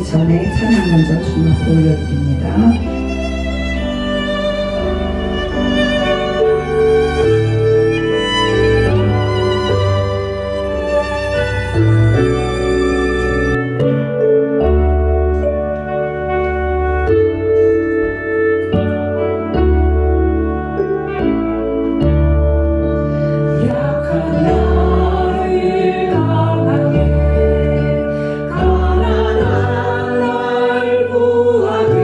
전에 찬양 먼저 주님 앞에 올려드립니다. 가난한 날 구하게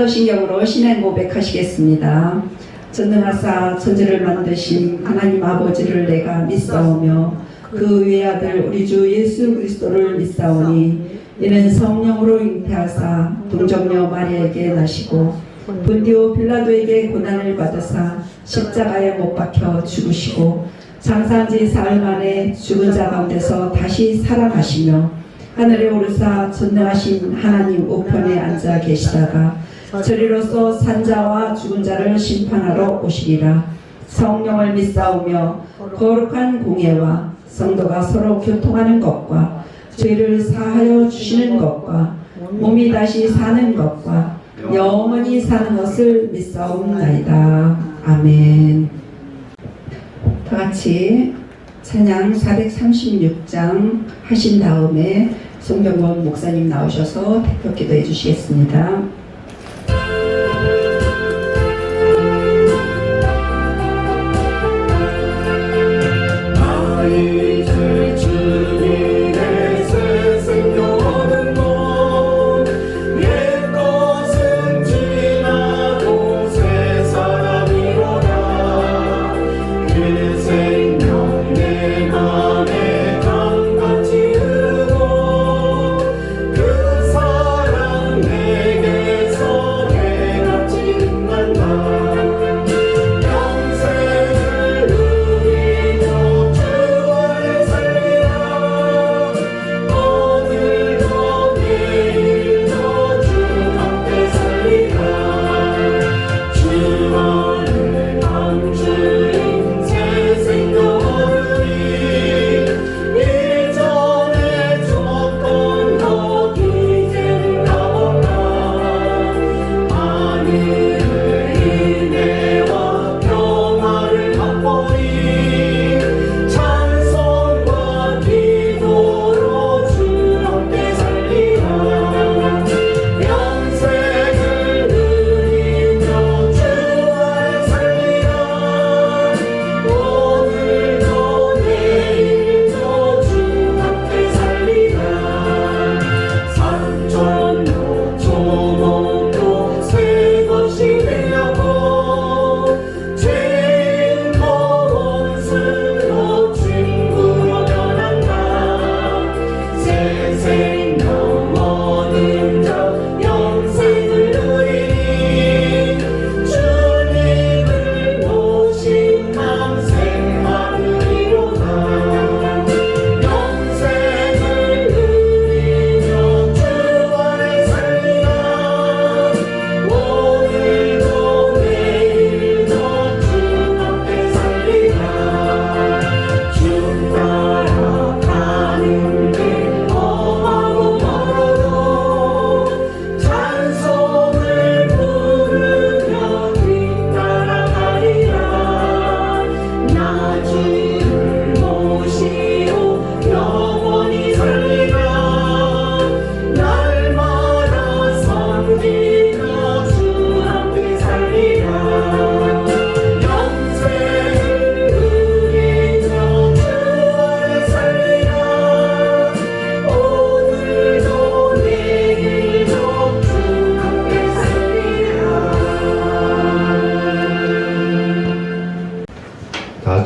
사도신경으로 신앙 고백하시겠습니다. 전능하사 천지를 만드신 하나님 아버지를 내가 믿사오며 그 외아들 우리 주 예수 그리스도를 믿사오니 이는 성령으로 잉태하사 동정녀 마리아에게 나시고 본디오 빌라도에게 고난을 받으사 십자가에 못 박혀 죽으시고 장사한 지 사흘 만에 죽은 자 가운데서 다시 살아가시며 하늘에 오르사 전능하신 하나님 우편에 앉아 계시다가 저리로서 산자와 죽은 자를 심판하러 오시리라. 성령을 믿사오며 거룩한 공예와 성도가 서로 교통하는 것과 죄를 사하여 주시는 것과 몸이 다시 사는 것과 영원히 사는 것을 믿사옵나이다. 아멘. 다 같이 찬양 436장 하신 다음에 송병건 목사님 나오셔서 대표 기도해 주시겠습니다.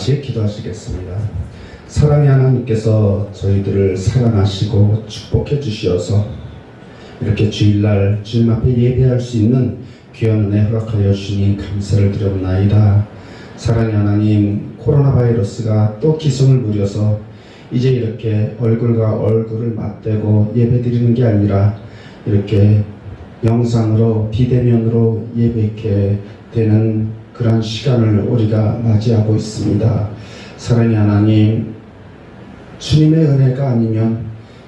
같이 기도하시겠습니다. 사랑의 하나님께서 저희들을 사랑하시고 축복해 주시어서 이렇게 주일날 주님 앞에 예배할 수 있는 귀한 은혜 허락하여 주시니 감사를 드려옵나이다. 사랑의 하나님, 코로나 바이러스가 또 기승을 부려서 이제 이렇게 얼굴과 얼굴을 맞대고 예배드리는 게 아니라 이렇게 영상으로 비대면으로 예배하게 되는 그런 시간을 우리가 맞이하고 있습니다. 사랑의 하나님, 주님의 은혜가 아니면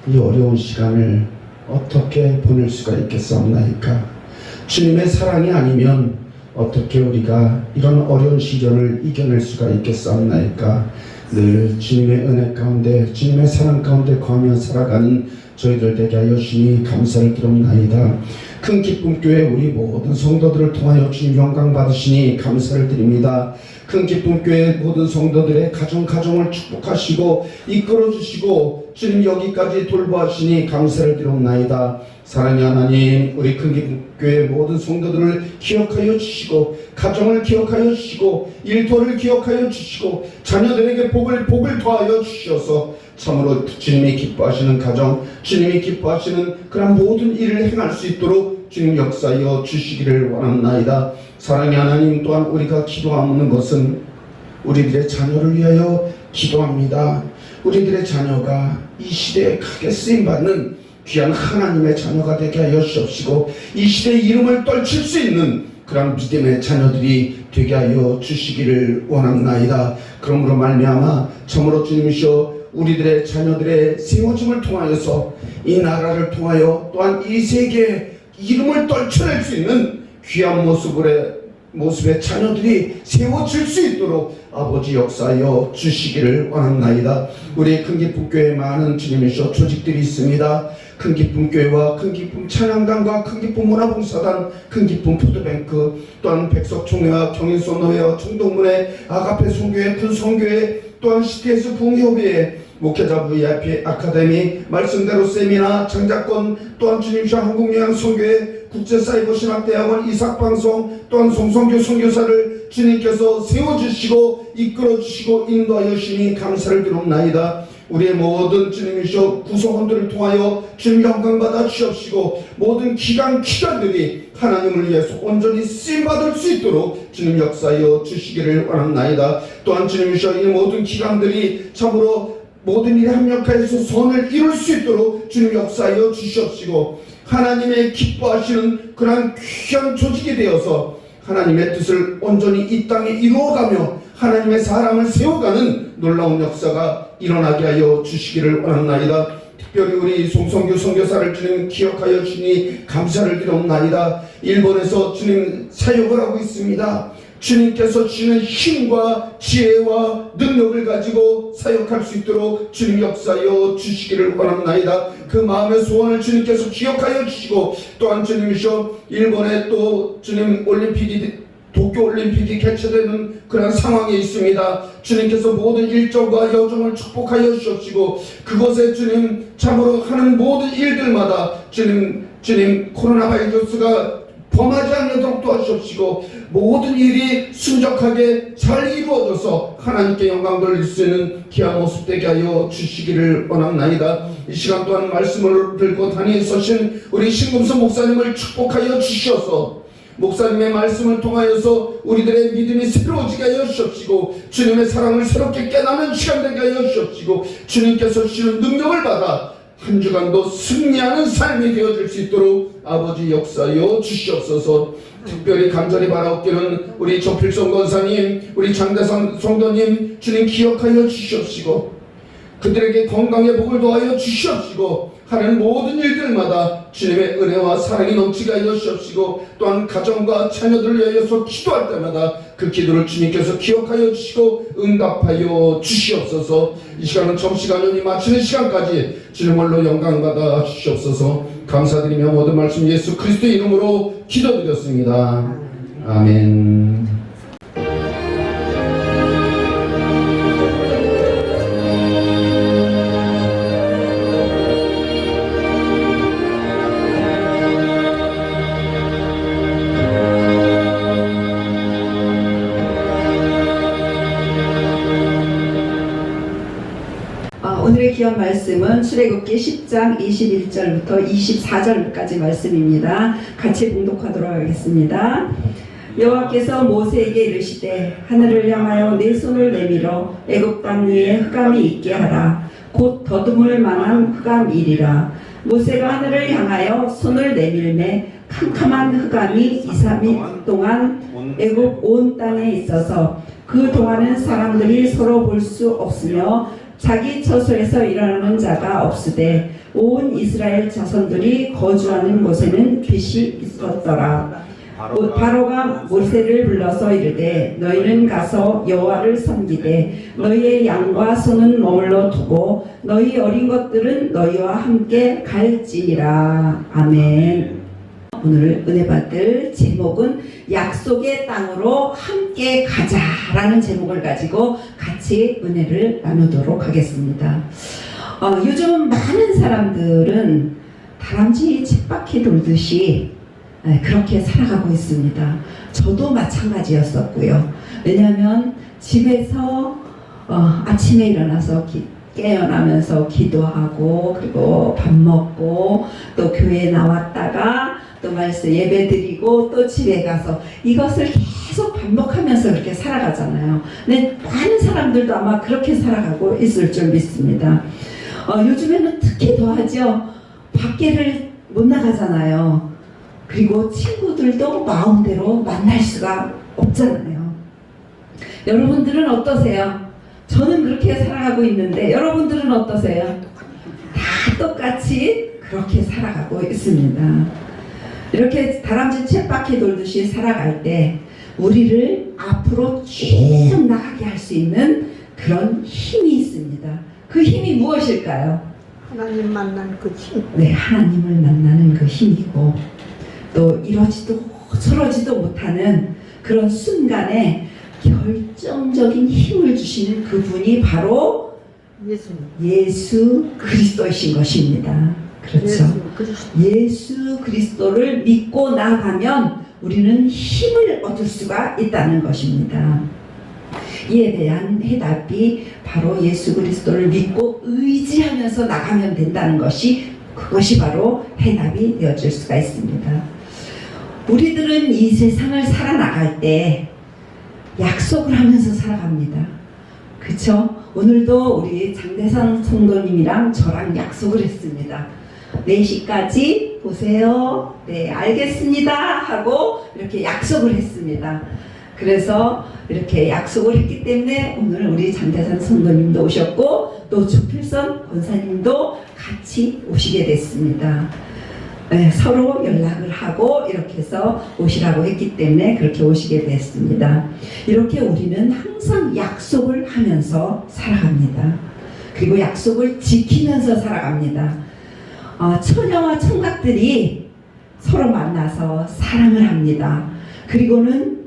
이 어려운 시간을 어떻게 보낼 수가 있겠사옵나이까? 주님의 사랑이 아니면 어떻게 우리가 이런 어려운 시련을 이겨낼 수가 있겠사옵나이까? 늘 주님의 은혜 가운데 주님의 사랑 가운데 거하며 살아가는 저희들 되게 하여 주니 감사를 드립나이다. 큰 기쁨 교회 우리 모든 성도들을 통하여 주님 영광 받으시니 감사를 드립니다. 큰 기쁨 교회 모든 성도들의 가정을 축복하시고 이끌어 주시고 주님 여기까지 돌보시니 감사를 드립나이다. 사랑의 하나님, 우리 큰 기쁨 교회 모든 성도들을 기억하여 주시고 가정을 기억하여 주시고 일터를 기억하여 주시고 자녀들에게 복을 더하여 주셔서 참으로 주님이 기뻐하시는 가정, 주님이 기뻐하시는 그런 모든 일을 행할 수 있도록 주님 역사하여 주시기를 원합나이다. 사랑의 하나님, 또한 우리가 기도하는 것은 우리들의 자녀를 위하여 기도합니다. 우리들의 자녀가 이 시대에 크게 쓰임받는 귀한 하나님의 자녀가 되게 하여 주옵시고 이 시대의 이름을 떨칠 수 있는 그런 믿음의 자녀들이 되게 하여 주시기를 원합나이다. 그러므로 말미암아 참으로 주님이시여 우리들의 자녀들의 세워짐을 통하여서 이 나라를 통하여 또한 이 세계의 이름을 떨쳐낼 수 있는 귀한 모습의 자녀들이 세워질 수 있도록 아버지 역사하여 주시기를 원합나이다. 우리 큰 기쁨 교회에 많은 주님이시여 조직들이 있습니다. 큰 기쁨 교회와 큰 기쁨 찬양단과 큰 기쁨 문화봉사단, 큰 기쁨 푸드뱅크, 또한 백석총회와 경인선노회와 청동문회, 아가페 송교회, 큰 성교회, 또한 CTS 부흥협의회, 목회자 VIP 아카데미, 말씀대로 세미나, 장자권, 또한 주님시여 한국요양선교회, 국제사이버신학대학원, 이삭방송, 또한 송성교 선교사를 주님께서 세워주시고 이끌어주시고 인도하여 주시니 감사를 드립나이다. 우리의 모든 주님이시여 구성원들을 통하여 주님 영광받아 주옵시고 모든 기관들이 하나님을 위해서 온전히 쓰임받을 수 있도록 주님 역사하여 주시기를 원합나이다. 또한 주님이시여 이 모든 기관들이 참으로 모든 일에 합력하여서 선을 이룰 수 있도록 주님 역사하여 주시옵시고 하나님의 기뻐하시는 그러한 귀한 조직이 되어서 하나님의 뜻을 온전히 이 땅에 이루어가며 하나님의 사람을 세워가는 놀라운 역사가 일어나게 하여 주시기를 원합나이다. 특별히 우리 송성규 선교사를 주님 기억하여 주니 감사를 드립나이다. 일본에서 주님 사역을 하고 있습니다. 주님께서 주시는 힘과 지혜와 능력을 가지고 사역할 수 있도록 주님 역사하여 주시기를 원합나이다. 그 마음의 소원을 주님께서 기억하여 주시고 또한 주님이시여 일본에 또 주님 도쿄올림픽이 개최되는 그런 상황에 있습니다. 주님께서 모든 일정과 여정을 축복하여 주시옵시고 그곳에 주님 참으로 하는 모든 일들마다 주님 코로나 바이러스가 범하지 않도록 도와주시옵시고 모든 일이 순적하게 잘 이루어져서 하나님께 영광 돌릴 수 있는 귀한 모습 되게 하여 주시기를 원합나이다. 이 시간 또한 말씀을 들고 단위에 서신 우리 신금수 목사님을 축복하여 주셔서 목사님의 말씀을 통하여서 우리들의 믿음이 새로워지게 하여 주옵시고 주님의 사랑을 새롭게 깨닫는 시간 되게 하여 주옵시고 주님께서 주시는 능력을 받아 한 주간도 승리하는 삶이 되어질 수 있도록 아버지 역사하여 주시옵소서. 특별히 간절히 바라옵기는 우리 조필성 권사님, 우리 장대선 성도님 주님 기억하여 주시옵시고 그들에게 건강의 복을 더하여 주시옵시고 하는 모든 일들마다 주님의 은혜와 사랑이 넘치게 하여 주시옵시고 또한 가정과 자녀들을 위하여서 기도할 때마다 그 기도를 주님께서 기억하여 주시고 응답하여 주시옵소서. 이 시간은 점시간연이 마치는 시간까지 주님을로 영광받아 주시옵소서. 감사드리며 모든 말씀 예수 그리스도의 이름으로 기도드렸습니다. 아멘. 오늘의 귀한 말씀은 출애굽기 10장 21절부터 24절까지 말씀입니다. 같이 봉독하도록 하겠습니다. 여호와께서 모세에게 이르시되 하늘을 향하여 내 손을 내밀어 애굽 땅 위에 흑암이 있게 하라. 곧 더듬을 만한 흑암이리라. 모세가 하늘을 향하여 손을 내밀매 캄캄한 흑암이 2-3일 동안 애굽 온 땅에 있어서 그 동안은 사람들이 서로 볼 수 없으며 자기 처소에서 일어나는 자가 없으되 온 이스라엘 자손들이 거주하는 곳에는 빛이 있었더라. 바로가 모세를 불러서 이르되 너희는 가서 여호와를 섬기되 너희의 양과 소는 머물러 두고 너희 어린 것들은 너희와 함께 갈지니라. 아멘. 오늘 은혜 받을 제목은 약속의 땅으로 함께 가자라는 제목을 가지고 같이 은혜를 나누도록 하겠습니다. 요즘 많은 사람들은 다람쥐 쳇바퀴 돌듯이 그렇게 살아가고 있습니다. 저도 마찬가지였었고요. 왜냐하면 집에서 아침에 일어나서 깨어나면서 기도하고 그리고 밥 먹고 또 교회에 나왔다가 또 말씀 예배 드리고 또 집에 가서 이것을 계속 반복하면서 그렇게 살아가잖아요. 근데 많은 사람들도 아마 그렇게 살아가고 있을 줄 믿습니다. 요즘에는 특히 더하죠. 밖에를 못 나가잖아요. 그리고 친구들도 마음대로 만날 수가 없잖아요. 여러분들은 어떠세요? 저는 그렇게 살아가고 있는데 여러분들은 어떠세요? 다 똑같이 그렇게 살아가고 있습니다. 이렇게 다람쥐 쳇바퀴 돌듯이 살아갈 때 우리를 앞으로 쭉 나가게 할 수 있는 그런 힘이 있습니다. 그 힘이 무엇일까요? 하나님 만난 그 힘. 네, 하나님을 만나는 그 힘이고 또 이러지도 저러지도 못하는 그런 순간에 결정적인 힘을 주시는 그분이 바로 예수 그리스도이신 것입니다. 그렇죠. 예수 그리스도를 믿고 나가면 우리는 힘을 얻을 수가 있다는 것입니다. 이에 대한 해답이 바로 예수 그리스도를 믿고 의지하면서 나가면 된다는 것이 그것이 바로 해답이 되어질 수가 있습니다. 우리들은 이 세상을 살아나갈 때 약속을 하면서 살아갑니다. 그쵸? 오늘도 우리 장대상 성도님이랑 저랑 약속을 했습니다. 4시까지 보세요. 네, 알겠습니다. 하고 이렇게 약속을 했습니다. 그래서 이렇게 약속을 했기 때문에 오늘 우리 장대산 성도님도 오셨고 또 조필선 권사님도 같이 오시게 됐습니다. 네, 서로 연락을 하고 이렇게 해서 오시라고 했기 때문에 그렇게 오시게 됐습니다. 이렇게 우리는 항상 약속을 하면서 살아갑니다. 그리고 약속을 지키면서 살아갑니다. 처녀와 청각들이 서로 만나서 사랑을 합니다. 그리고는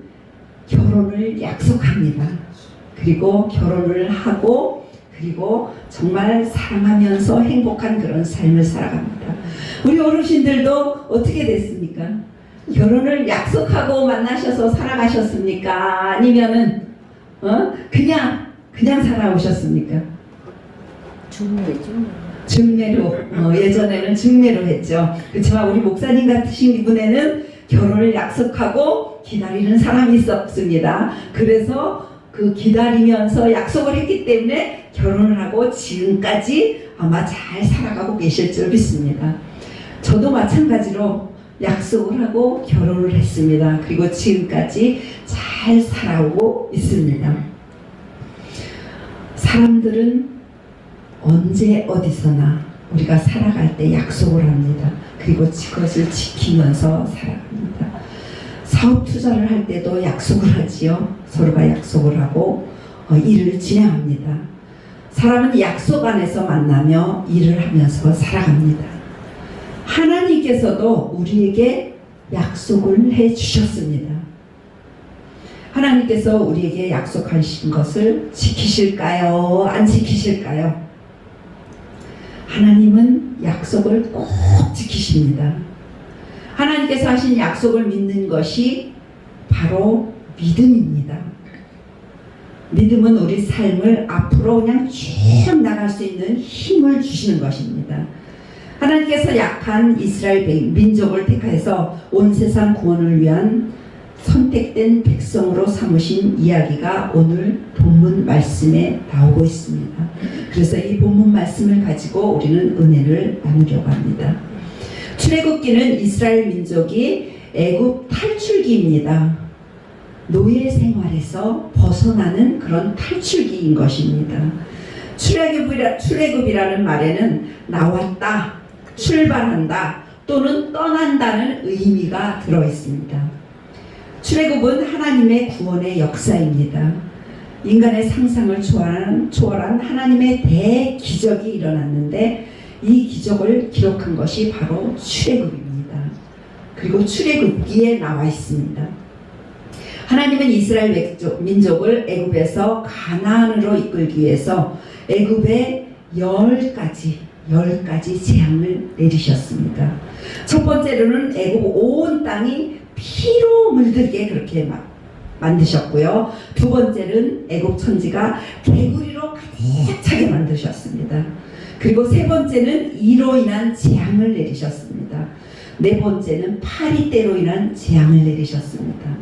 결혼을 약속합니다. 그리고 결혼을 하고 그리고 정말 사랑하면서 행복한 그런 삶을 살아갑니다. 우리 어르신들도 어떻게 됐습니까? 결혼을 약속하고 만나셔서 살아가셨습니까? 아니면은 그냥 살아오셨습니까? 중매로 예전에는 중매로 했죠. 그렇지만 우리 목사님 같으신 분에는 결혼을 약속하고 기다리는 사람이 있었습니다. 그래서 그 기다리면서 약속을 했기 때문에 결혼을 하고 지금까지 아마 잘 살아가고 계실 줄 믿습니다. 저도 마찬가지로 약속을 하고 결혼을 했습니다. 그리고 지금까지 잘 살아오고 있습니다. 사람들은 언제 어디서나 우리가 살아갈 때 약속을 합니다. 그리고 그것을 지키면서 살아갑니다. 사업 투자를 할 때도 약속을 하지요. 서로가 약속을 하고 일을 진행합니다. 사람은 약속 안에서 만나며 일을 하면서 살아갑니다. 하나님께서도 우리에게 약속을 해 주셨습니다. 하나님께서 우리에게 약속하신 것을 지키실까요? 안 지키실까요? 하나님은 약속을 꼭 지키십니다. 하나님께서 하신 약속을 믿는 것이 바로 믿음입니다. 믿음은 우리 삶을 앞으로 그냥 쭉 나갈 수 있는 힘을 주시는 것입니다. 하나님께서 약한 이스라엘 민족을 택해서 온 세상 구원을 위한 선택된 백성으로 삼으신 이야기가 오늘 본문 말씀에 나오고 있습니다. 그래서 이 본문 말씀을 가지고 우리는 은혜를 나누려고 합니다. 출애굽기는 이스라엘 민족이 애굽 탈출기입니다. 노예 생활에서 벗어나는 그런 탈출기인 것입니다. 출애굽이라는 말에는 나왔다, 출발한다 또는 떠난다는 의미가 들어 있습니다. 출애굽은 하나님의 구원의 역사입니다. 인간의 상상을 초월한 하나님의 대기적이 일어났는데 이 기적을 기록한 것이 바로 출애굽입니다. 그리고 출애굽기에 나와 있습니다. 하나님은 이스라엘 민족을 애굽에서 가나안으로 이끌기 위해서 애굽에 10가지 재앙을 내리셨습니다. 첫 번째로는 애굽 온 땅이 피로 물들게 그렇게 만드셨고요. 두 번째는 애굽 천지가 개구리로 가득 차게 만드셨습니다. 그리고 세 번째는 이로 인한 재앙을 내리셨습니다. 네 번째는 파리떼로 인한 재앙을 내리셨습니다.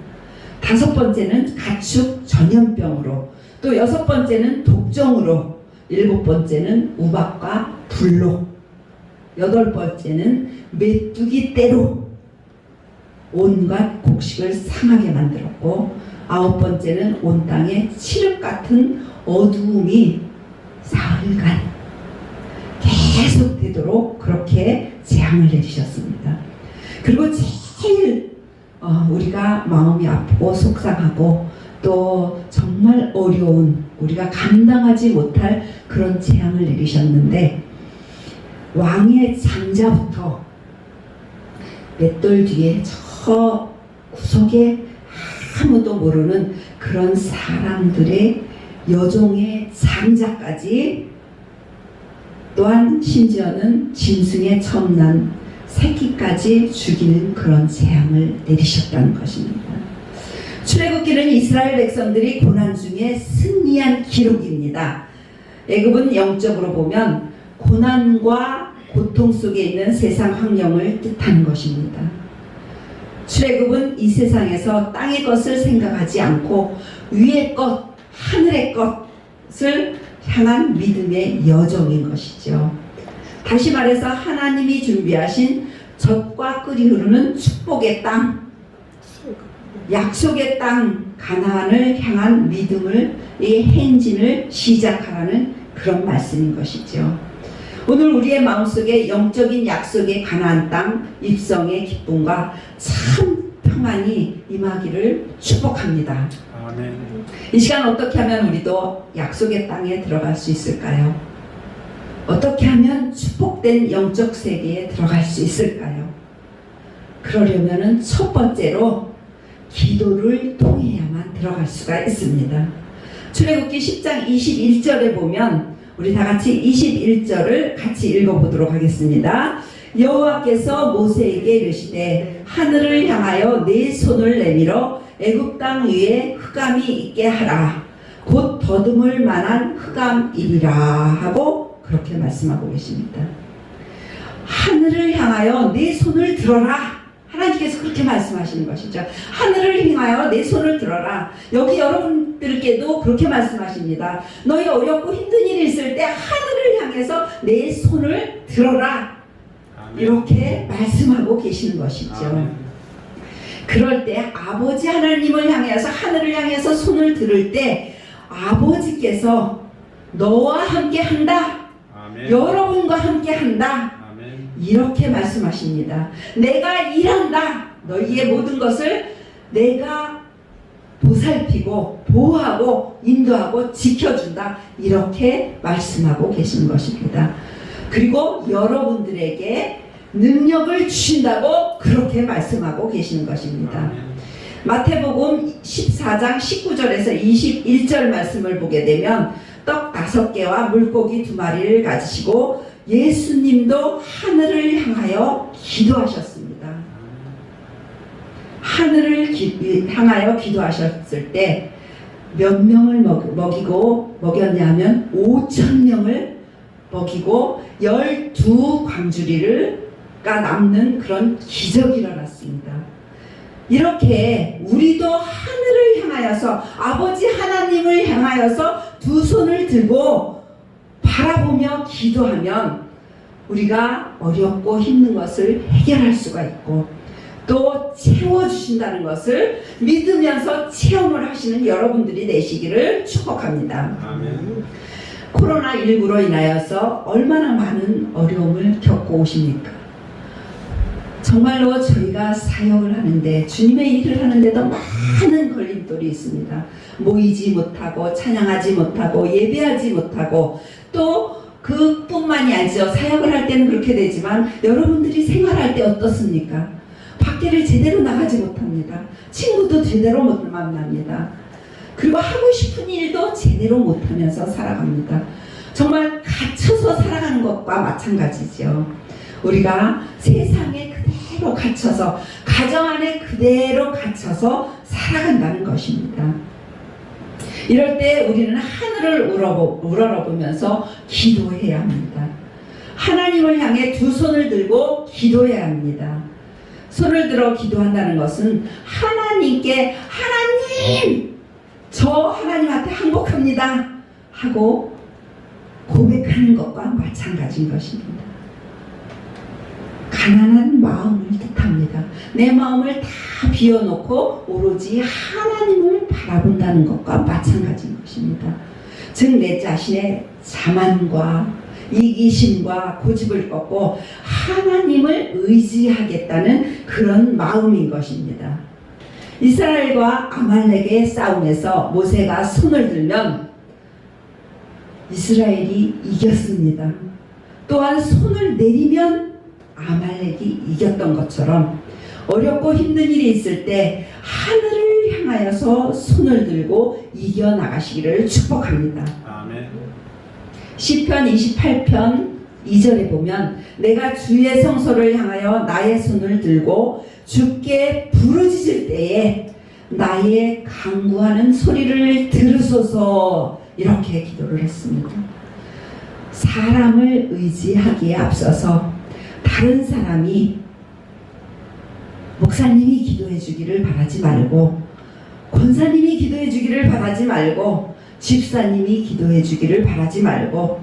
다섯 번째는 가축 전염병으로, 또 여섯 번째는 독종으로, 일곱 번째는 우박과 불로, 여덟 번째는 메뚜기 떼로 온갖 곡식을 상하게 만들었고, 아홉 번째는 온 땅에 칠흑 같은 어두움이 사흘간 계속 되도록 그렇게 재앙을 내리셨습니다. 그리고 제일 우리가 마음이 아프고 속상하고 또 정말 어려운, 우리가 감당하지 못할 그런 재앙을 내리셨는데, 왕의 장자부터 맷돌 뒤에 저 구석에 아무도 모르는 그런 사람들의 여종의 장자까지, 또한 심지어는 짐승의 처음 난 새끼까지 죽이는 그런 재앙을 내리셨다는 것입니다. 출애굽기는 이스라엘 백성들이 고난 중에 승리한 기록입니다. 애굽은 영적으로 보면 고난과 고통 속에 있는 세상 환경을 뜻하는 것입니다. 출애굽은 이 세상에서 땅의 것을 생각하지 않고 위의 것, 하늘의 것을 향한 믿음의 여정인 것이죠. 다시 말해서 하나님이 준비하신 젖과 꿀이 흐르는 축복의 땅, 약속의 땅 가나안을 향한 이 행진을 시작하라는 그런 말씀인 것이죠. 오늘 우리의 마음속에 영적인 약속의 가나안 땅 입성의 기쁨과 참 평안이 임하기를 축복합니다. 아멘. 이 시간 어떻게 하면 우리도 약속의 땅에 들어갈 수 있을까요? 어떻게 하면 축복된 영적 세계에 들어갈 수 있을까요? 그러려면은 첫 번째로 기도를 통해야만 들어갈 수가 있습니다. 출애굽기 10장 21절에 보면 우리 다 같이 21절을 같이 읽어보도록 하겠습니다. 여호와께서 모세에게 이르시되 하늘을 향하여 네 손을 내밀어 애굽 땅 위에 흑암이 있게 하라. 곧 더듬을 만한 흑암이리라 하고 그렇게 말씀하고 계십니다. 하늘을 향하여 네 손을 들어라. 하나님께서 그렇게 말씀하시는 것이죠. 하늘을 향하여 내 손을 들어라. 여기 여러분들께도 그렇게 말씀하십니다. 너희 어렵고 힘든 일이 있을 때 하늘을 향해서 내 손을 들어라. 아멘. 이렇게 말씀하고 계시는 것이죠. 아멘. 그럴 때 아버지 하나님을 향해서 하늘을 향해서 손을 들을 때 아버지께서 너와 함께 한다. 아멘. 여러분과 함께 한다. 아멘. 이렇게 말씀하십니다. 내가 일한다. 너희의 모든 것을 내가 보살피고 보호하고 인도하고 지켜준다. 이렇게 말씀하고 계신 것입니다. 그리고 여러분들에게 능력을 주신다고 그렇게 말씀하고 계시는 것입니다. 아멘. 마태복음 14장 19절에서 21절 말씀을 보게 되면 떡 5개와 물고기 2마리를 가지시고 예수님도 하늘을 향하여 기도하셨습니다. 하늘을 향하여 기도하셨을 때 몇 명을 먹였냐면 5,000명을 먹이고 12광주리가 남는 그런 기적이 일어났습니다. 이렇게 우리도 하늘을 향하여서 아버지 하나님을 향하여서 두 손을 들고 바라보며 기도하면 우리가 어렵고 힘든 것을 해결할 수가 있고 또 채워주신다는 것을 믿으면서 체험을 하시는 여러분들이 되시기를 축복합니다. 아멘. 코로나19로 인하여서 얼마나 많은 어려움을 겪고 오십니까? 정말로 저희가 사역을 하는데 주님의 일을 하는데도 많은 걸림돌이 있습니다. 모이지 못하고 찬양하지 못하고 예배하지 못하고 또 그뿐만이 아니죠. 사역을 할 때는 그렇게 되지만 여러분들이 생활할 때 어떻습니까? 밖에를 제대로 나가지 못합니다. 친구도 제대로 못 만납니다. 그리고 하고 싶은 일도 제대로 못하면서 살아갑니다. 정말 갇혀서 살아가는 것과 마찬가지죠. 우리가 세상에 그대로 갇혀서 가정 안에 그대로 갇혀서 살아간다는 것입니다. 이럴 때 우리는 하늘을 우러러보면서 기도해야 합니다. 하나님을 향해 두 손을 들고 기도해야 합니다. 손을 들어 기도한다는 것은 하나님께 하나님! 저 하나님한테 항복합니다 하고 고백하는 것과 마찬가지인 것입니다. 가난한 마음을 뜻합니다. 내 마음을 다 비워놓고 오로지 하나님을 바라본다는 것과 마찬가지인 것입니다. 즉 내 자신의 자만과 이기심과 고집을 꺾고 하나님을 의지하겠다는 그런 마음인 것입니다. 이스라엘과 아말렉의 싸움에서 모세가 손을 들면 이스라엘이 이겼습니다. 또한 손을 내리면 아말렉이 이겼던 것처럼 어렵고 힘든 일이 있을 때 하늘을 향하여서 손을 들고 이겨나가시기를 축복합니다. 아멘. 시편 28편 2절에 보면 내가 주의 성소를 향하여 나의 손을 들고 주께 부르짖을 때에 나의 간구하는 소리를 들으소서 이렇게 기도를 했습니다. 사람을 의지하기에 앞서서 다른 사람이 목사님이 기도해 주기를 바라지 말고 권사님이 기도해 주기를 바라지 말고 집사님이 기도해 주기를 바라지 말고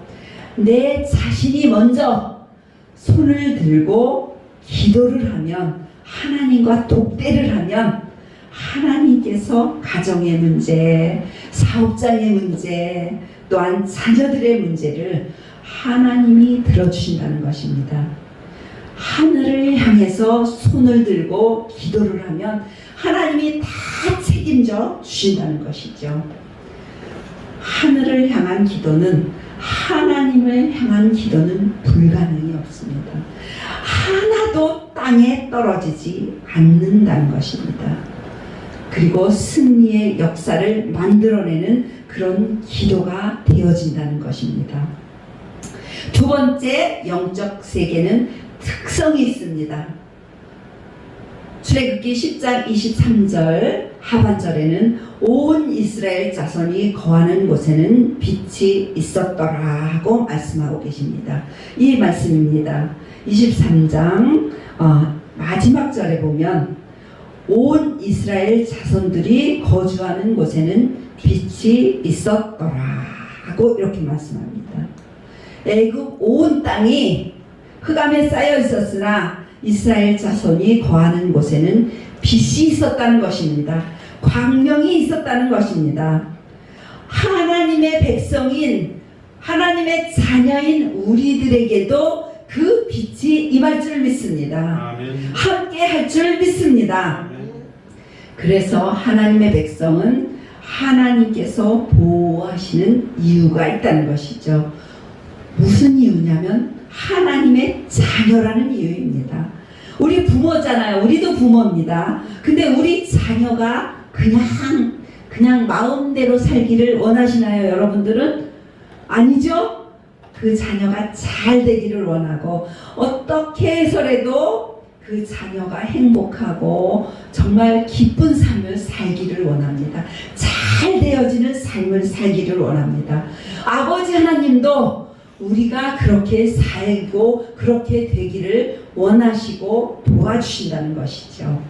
내 자신이 먼저 손을 들고 기도를 하면 하나님과 독대를 하면 하나님께서 가정의 문제, 사업장의 문제, 또한 자녀들의 문제를 하나님이 들어주신다는 것입니다. 하늘을 향해서 손을 들고 기도를 하면 하나님이 다 책임져 주신다는 것이죠. 하늘을 향한 기도는 하나님을 향한 기도는 불가능이 없습니다. 하나도 땅에 떨어지지 않는다는 것입니다. 그리고 승리의 역사를 만들어내는 그런 기도가 되어진다는 것입니다. 두 번째 영적 세계는 특성이 있습니다. 출애굽기 10장 23절 하반절에는 온 이스라엘 자손이 거하는 곳에는 빛이 있었더라고 말씀하고 계십니다. 이 말씀입니다. 23장 마지막 절에 보면 온 이스라엘 자손들이 거주하는 곳에는 빛이 있었더라고 이렇게 말씀합니다. 애굽 온 땅이 흑암에 쌓여 있었으나 이스라엘 자손이 거하는 곳에는 빛이 있었다는 것입니다. 광명이 있었다는 것입니다. 하나님의 백성인 하나님의 자녀인 우리들에게도 그 빛이 임할 줄 믿습니다. 아멘. 함께 할 줄 믿습니다. 아멘. 그래서 하나님의 백성은 하나님께서 보호하시는 이유가 있다는 것이죠. 무슨 이유냐면 하나님의 자녀라는 이유입니다. 우리 부모잖아요. 우리도 부모입니다. 근데 우리 자녀가 그냥 마음대로 살기를 원하시나요, 여러분들은? 아니죠? 그 자녀가 잘 되기를 원하고 어떻게 해서라도 그 자녀가 행복하고 정말 기쁜 삶을 살기를 원합니다. 잘 되어지는 삶을 살기를 원합니다. 아버지 하나님도 우리가 그렇게 살고 그렇게 되기를 원하시고 도와주신다는 것이죠.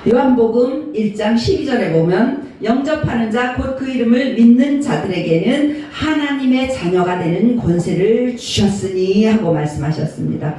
요한복음 1장 12절에 보면 영접하는 자 곧 그 이름을 믿는 자들에게는 하나님의 자녀가 되는 권세를 주셨으니 하고 말씀하셨습니다.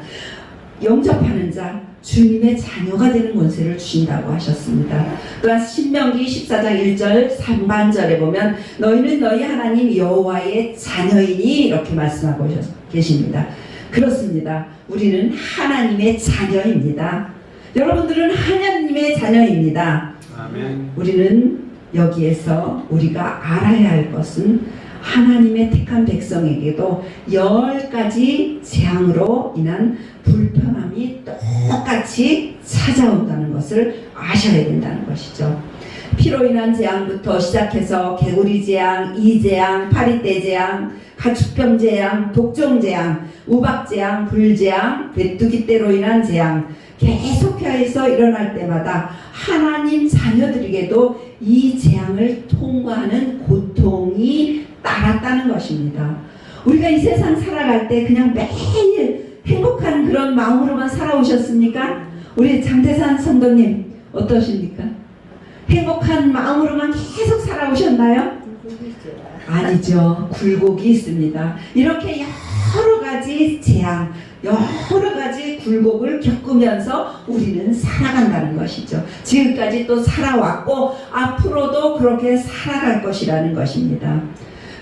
영접하는 자, 주님의 자녀가 되는 권세를 주신다고 하셨습니다. 또한 신명기 14장 1절 3반절에 보면 너희는 너희 하나님 여호와의 자녀이니 이렇게 말씀하고 계십니다. 그렇습니다. 우리는 하나님의 자녀입니다. 여러분들은 하나님의 자녀입니다. 아멘. 우리는 여기에서 우리가 알아야 할 것은 하나님의 택한 백성에게도 10가지 재앙으로 인한 불편함이 똑같이 찾아온다는 것을 아셔야 된다는 것이죠. 피로 인한 재앙부터 시작해서 개구리 재앙, 이재앙, 파리떼 재앙, 가축병 재앙, 독종 재앙, 우박 재앙, 불 재앙, 메뚜기 떼로 인한 재앙 계속해서 일어날 때마다 하나님 자녀들에게도 이 재앙을 통과하는 고통이 따랐다는 것입니다. 우리가 이 세상 살아갈 때 그냥 매일 행복한 그런 마음으로만 살아오셨습니까? 우리 장태산 성도님 어떠십니까? 행복한 마음으로만 계속 살아오셨나요? 아니죠. 굴곡이 있습니다. 이렇게 여러 가지 재앙, 여러 가지 굴곡을 겪으면서 우리는 살아간다는 것이죠. 지금까지 또 살아왔고 앞으로도 그렇게 살아갈 것이라는 것입니다.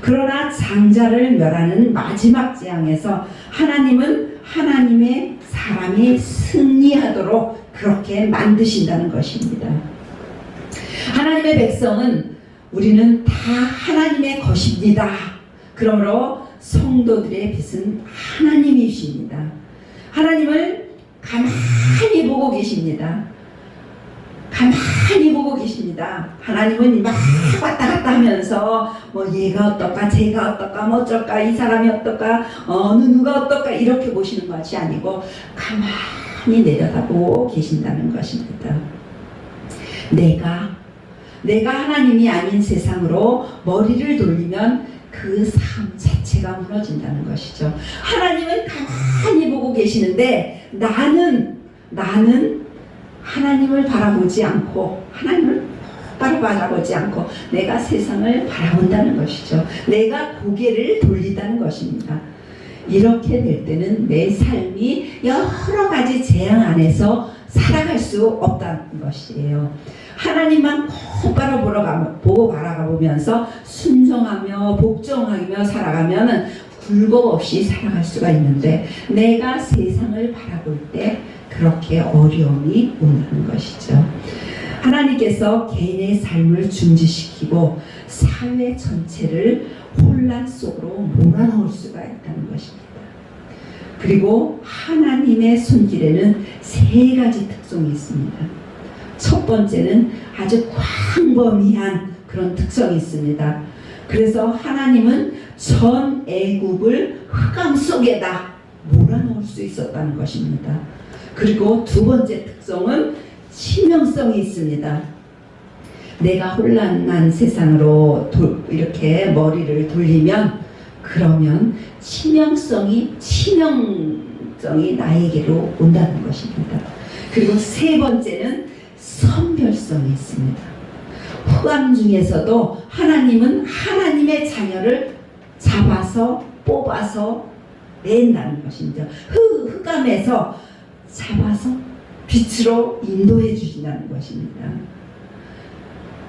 그러나 장자를 멸하는 마지막 재앙에서 하나님은 하나님의 사람이 승리하도록 그렇게 만드신다는 것입니다. 하나님의 백성은 우리는 다 하나님의 것입니다. 그러므로 성도들의 빛은 하나님이십니다. 하나님을 가만히 보고 계십니다. 가만히 보고 계십니다. 하나님은 막 왔다 갔다 하면서 뭐 얘가 어떨까 쟤가 어떨까 뭐 어쩔까 이 사람이 어떨까 어느 누가 어떨까 이렇게 보시는 것이 아니고 가만히 내려다보고 계신다는 것입니다. 내가 하나님이 아닌 세상으로 머리를 돌리면 그 삶 자체가 무너진다는 것이죠. 하나님은 가만히 보고 계시는데 나는 하나님을 바라보지 않고 하나님을 바로 바라보지 않고 내가 세상을 바라본다는 것이죠. 내가 고개를 돌리다는 것입니다. 이렇게 될 때는 내 삶이 여러 가지 재앙 안에서 살아갈 수 없다는 것이에요. 하나님만 똑바로 보고 바라가 보면서 순종하며 복종하며 살아가면 굴곡 없이 살아갈 수가 있는데 내가 세상을 바라볼 때 그렇게 어려움이 온다는 것이죠. 하나님께서 개인의 삶을 중지시키고 사회 전체를 혼란 속으로 몰아넣을 수가 있다는 것입니다. 그리고 하나님의 손길에는 3가지 특성이 있습니다. 첫 번째는 아주 광범위한 그런 특성이 있습니다. 그래서 하나님은 전 애굽을 흑암 속에다 몰아넣을 수 있었다는 것입니다. 그리고 두 번째 특성은 치명성이 있습니다. 내가 혼란한 세상으로 이렇게 머리를 돌리면 그러면 치명성이 나에게로 온다는 것입니다. 그리고 세 번째는 선별성이 있습니다. 흑암 중에서도 하나님은 하나님의 자녀를 잡아서 뽑아서 낸다는 것입니다. 흑암에서 잡아서 빛으로 인도해 주신다는 것입니다.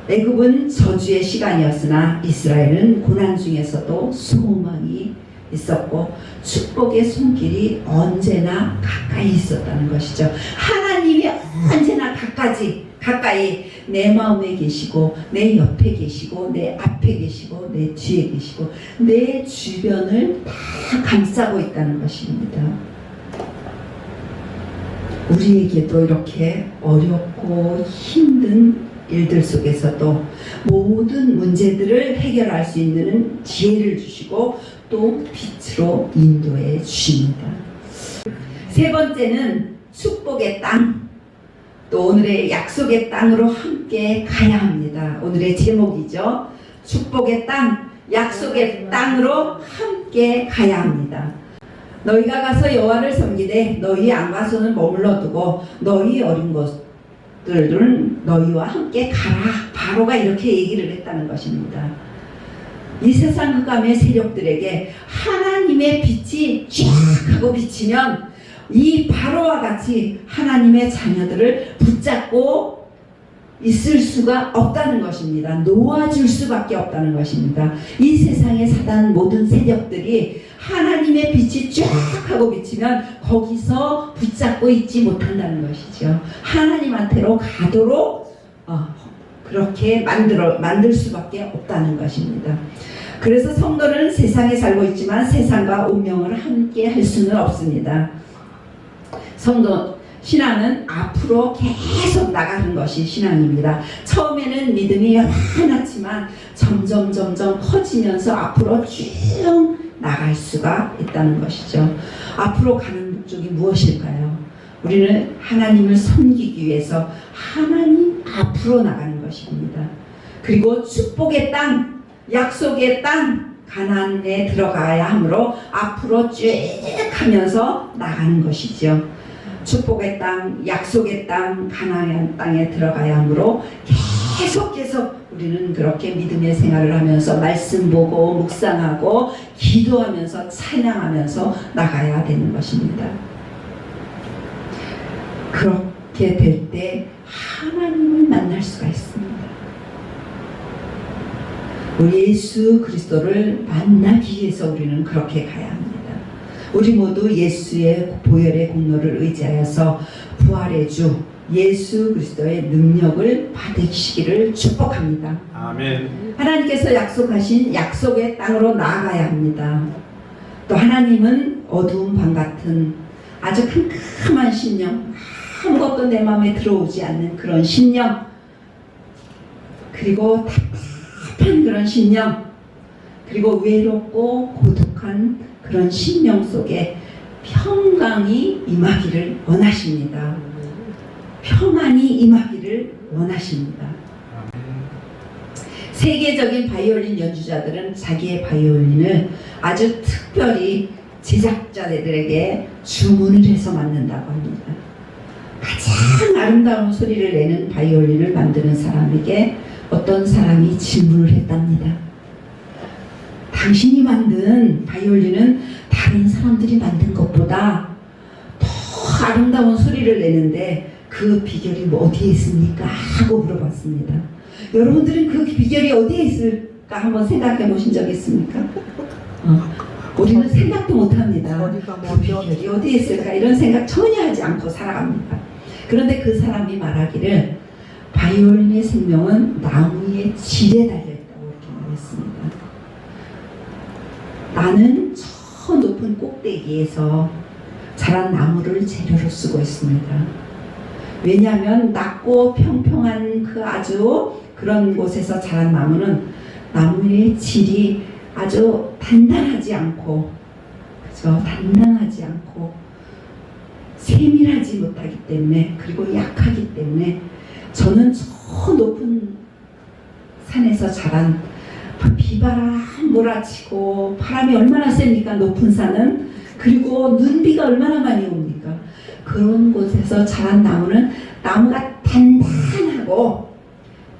애굽은 저주의 시간이었으나 이스라엘은 고난 중에서도 소망이 있었고 축복의 손길이 언제나 가까이 있었다는 것이죠. 하나님이 언제나 가까이 내 마음에 계시고 내 옆에 계시고 내 앞에 계시고 내 뒤에 계시고 내 주변을 다 감싸고 있다는 것입니다. 우리에게도 이렇게 어렵고 힘든 일들 속에서도 모든 문제들을 해결할 수 있는 지혜를 주시고 또 빛으로 인도해 주십니다. 세 번째는 축복의 땅, 또 오늘의 약속의 땅으로 함께 가야 합니다. 오늘의 제목이죠. 축복의 땅, 약속의 땅으로 함께 가야 합니다. 너희가 가서 여호와를 섬기되 너희 안가서는 머물러 두고 너희 어린 것들은 너희와 함께 가라. 바로가 이렇게 얘기를 했다는 것입니다. 이 세상 흑암의 세력들에게 하나님의 빛이 쫙 하고 비치면 이 바로와 같이 하나님의 자녀들을 붙잡고 있을 수가 없다는 것입니다. 놓아줄 수밖에 없다는 것입니다. 이 세상의 사단 모든 세력들이 하나님의 빛이 쫙 하고 비치면 거기서 붙잡고 있지 못한다는 것이죠. 하나님한테로 가도록 그렇게 만들 수밖에 없다는 것입니다. 그래서 성도는 세상에 살고 있지만 세상과 운명을 함께 할 수는 없습니다. 신앙은 앞으로 계속 나가는 것이 신앙입니다. 처음에는 믿음이 많았지만 점점 커지면서 앞으로 쭉 나갈 수가 있다는 것이죠. 앞으로 가는 목적이 무엇일까요? 우리는 하나님을 섬기기 위해서 하나님 앞으로 나가는 것입니다. 그리고 축복의 땅, 약속의 땅, 가나안에 들어가야 하므로 앞으로 쭉 하면서 나가는 것이죠. 축복의 땅, 약속의 땅, 가나안 땅에 들어가야 하므로 계속 우리는 그렇게 믿음의 생활을 하면서 말씀 보고 묵상하고 기도하면서 찬양하면서 나가야 되는 것입니다. 그렇게 될 때 하나님을 만날 수가 있습니다. 우리 예수 그리스도를 만나기 위해서 우리는 그렇게 가야 합니다. 우리 모두 예수의 보혈의 공로를 의지하여서 부활의 주 예수 그리스도의 능력을 받으시기를 축복합니다. 아멘. 하나님께서 약속하신 약속의 땅으로 나아가야 합니다. 또 하나님은 어두운 밤 같은 아주 캄캄한 심령, 아무것도 내 마음에 들어오지 않는 그런 심령, 그리고 답답한 그런 심령, 그리고 외롭고 고독한 그런 심령 속에 평강이 임하기를 원하십니다. 평안이 임하기를 원하십니다. 세계적인 바이올린 연주자들은 자기의 바이올린을 아주 특별히 제작자들에게 주문을 해서 만든다고 합니다. 가장 아름다운 소리를 내는 바이올린을 만드는 사람에게 어떤 사람이 질문을 했답니다. 당신이 만든 바이올린은 다른 사람들이 만든 것보다 더 아름다운 소리를 내는데 그 비결이 어디에 있습니까? 하고 물어봤습니다. 여러분들은 그 비결이 어디에 있을까 한번 생각해 보신 적 있습니까? 우리는 생각도 못합니다. 그 비결이 어디에 있을까 이런 생각 전혀 하지 않고 살아갑니다. 그런데 그 사람이 말하기를 바이올린의 생명은 나무의 질에 달려있다고 이렇게 말했습니다. 나는 저 높은 꼭대기에서 자란 나무를 재료로 쓰고 있습니다. 왜냐하면 낮고 평평한 그 아주 그런 곳에서 자란 나무는 나무의 질이 아주 단단하지 않고, 그죠? 단단하지 않고 세밀하지 못하기 때문에, 그리고 약하기 때문에 저는 저 높은 산에서 자란, 비바람 몰아치고 바람이 얼마나 셉니까? 높은 산은. 그리고 눈비가 얼마나 많이 옵니까? 그런 곳에서 자란 나무는 나무가 단단하고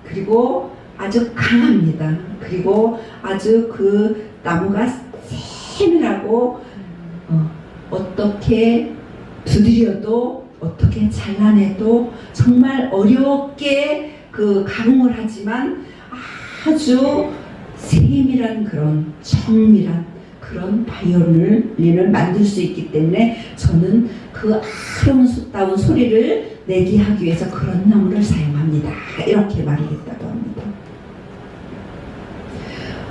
그리고 아주 강합니다. 그리고 아주 그 나무가 세밀하고 어떻게 두드려도 어떻게 잘라내도 정말 어렵게 그 가공을 하지만 아주 세밀한 그런 정밀한 그런 바이올린을 만들 수 있기 때문에 저는 그 아름다운 소리를 내게 하기 위해서 그런 나무를 사용합니다. 이렇게 말하겠다고 합니다.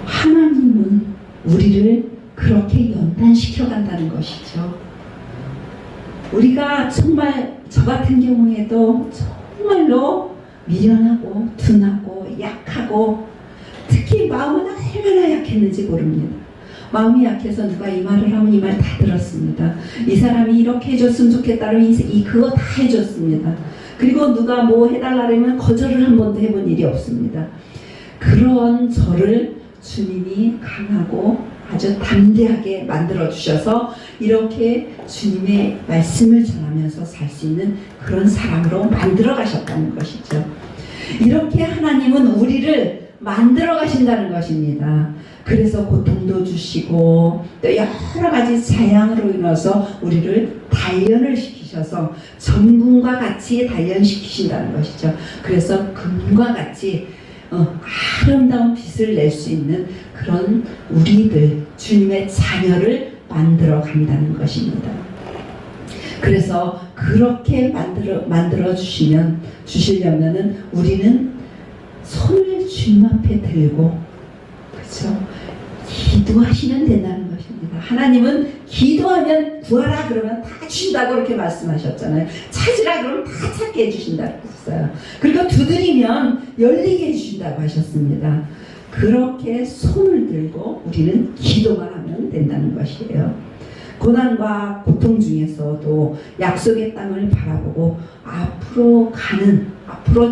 하나님은 우리를 그렇게 연단시켜 간다는 것이죠. 우리가 정말 저 같은 경우에도 정말로 미련하고 둔하고 약하고 특히 마음은 얼마나 약했는지 모릅니다. 마음이 약해서 누가 이 말을 하면 이 말 다 들었습니다. 이 사람이 이렇게 해줬으면 좋겠다면 그거 다 해줬습니다. 그리고 누가 뭐 해달라면 거절을 한 번도 해본 일이 없습니다. 그런 저를 주님이 강하고 아주 담대하게 만들어 주셔서 이렇게 주님의 말씀을 전하면서 살 수 있는 그런 사람으로 만들어 가셨다는 것이죠. 이렇게 하나님은 우리를 만들어 가신다는 것입니다. 그래서 고통도 주시고 또 여러 가지 재앙으로 인해서 우리를 단련을 시키셔서 전금과 같이 단련시키신다는 것이죠. 그래서 금과 같이 아름다운 빛을 낼 수 있는 그런 우리들, 주님의 자녀를 만들어 간다는 것입니다. 그래서 그렇게 만들어 주시려면은 우리는 손을 주님 앞에 들고, 그렇죠? 기도하시면 된다는 것입니다. 하나님은 기도하면 구하라 그러면 다 주신다고 그렇게 말씀하셨잖아요. 찾으라 그러면 다 찾게 해주신다고 했어요. 그리고 두드리면 열리게 해주신다고 하셨습니다. 그렇게 손을 들고 우리는 기도만 하면 된다는 것이에요. 고난과 고통 중에서도 약속의 땅을 바라보고 앞으로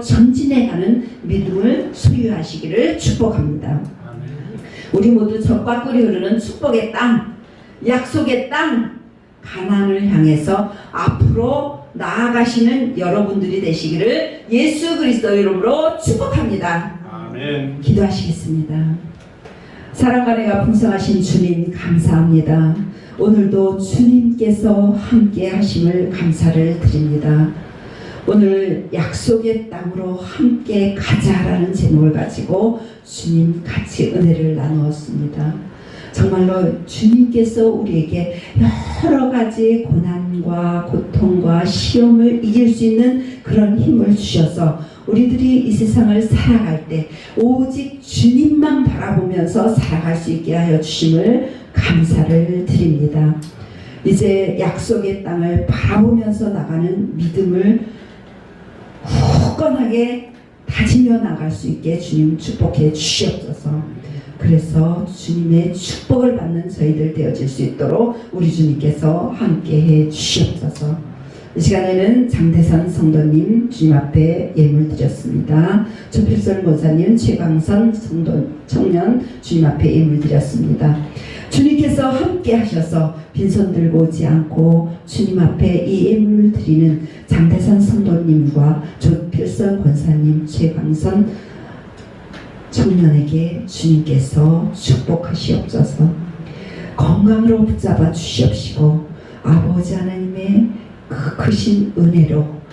전진해가는 믿음을 소유하시기를 축복합니다. 우리 모두 젖과 꿀이 흐르는 축복의 땅, 약속의 땅, 가나안을 향해서 앞으로 나아가시는 여러분들이 되시기를 예수 그리스도의 이름으로 축복합니다. 아멘. 기도하시겠습니다. 사랑과 은혜가 풍성하신 주님 감사합니다. 오늘도 주님께서 함께 하심을 감사를 드립니다. 오늘 약속의 땅으로 함께 가자라는 제목을 가지고 주님 같이 은혜를 나누었습니다. 정말로 주님께서 우리에게 여러 가지 고난과 고통과 시험을 이길 수 있는 그런 힘을 주셔서 우리들이 이 세상을 살아갈 때 오직 주님만 바라보면서 살아갈 수 있게 하여 주심을 감사를 드립니다. 이제 약속의 땅을 바라보면서 나가는 믿음을 굳건하게 다지며 나갈 수 있게 주님 축복해 주시옵소서. 그래서 주님의 축복을 받는 저희들 되어질 수 있도록 우리 주님께서 함께해 주시옵소서. 이 시간에는 장대선 성도님 주님 앞에 예물 드렸습니다. 조필선 권사님, 최광선 청년 주님 앞에 예물 드렸습니다. 주님께서 함께 하셔서 빈손 들고 오지 않고 주님 앞에 이 예물을 드리는 장대선 성도님과 조필선 권사님, 최광선 청년에게 주님께서 축복하시옵소서. 건강으로 붙잡아 주시옵시고 아버지 하나님의 그 크신 은혜로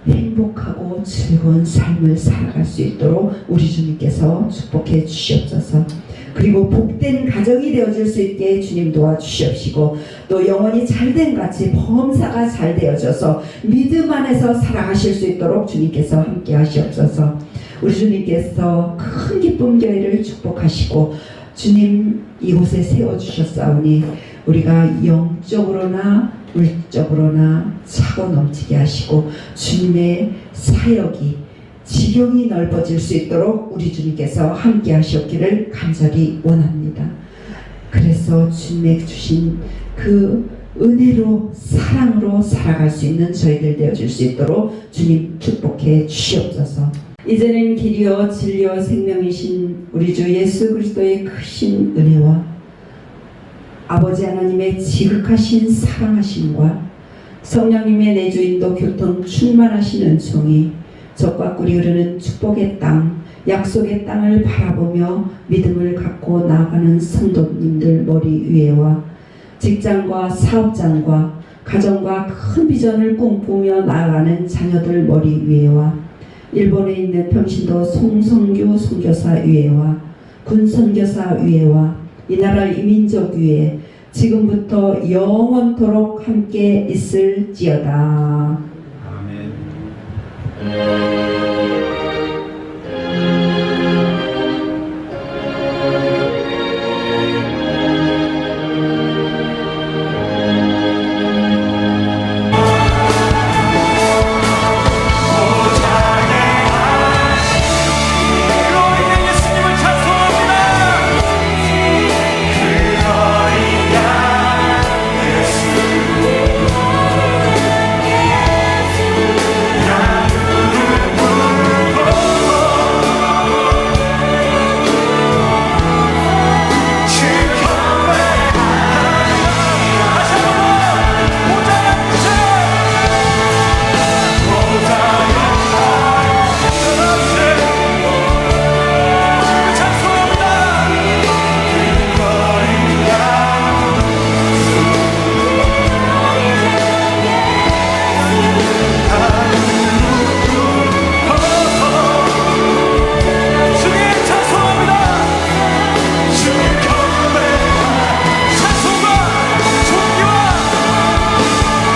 행복하고 즐거운 삶을 살아갈 수 있도록 우리 주님께서 축복해 주시옵소서. 그리고 복된 가정이 되어질 수 있게 주님 도와주시옵시고 또 영혼이 잘된 같이 범사가 잘 되어져서 믿음 안에서 살아가실 수 있도록 주님께서 함께 하시옵소서. 우리 주님께서 큰 기쁨 교회를 축복하시고 주님 이곳에 세워주셨사오니 우리가 영적으로나 물적으로나 차고 넘치게 하시고 주님의 사역이 지경이 넓어질 수 있도록 우리 주님께서 함께 하셨기를 간절히 원합니다. 그래서 주님의 주신 그 은혜로 사랑으로 살아갈 수 있는 저희들 되어질 수 있도록 주님 축복해 주시옵소서. 이제는 길이요 진리요 생명이신 우리 주 예수 그리스도의 크신 은혜와 아버지 하나님의 지극하신 사랑하심과 성령님의 내주인도 교통 충만하신 은총이 젖과 꿀이 흐르는 축복의 땅, 약속의 땅을 바라보며 믿음을 갖고 나아가는 성도님들 머리 위에와 직장과 사업장과 가정과 큰 비전을 꿈꾸며 나아가는 자녀들 머리 위에와 일본에 있는 평신도 송성규 선교사 위에와 군 선교사 위에와 이 나라 이민족 위에 지금부터 영원토록 함께 있을지어다. 아멘.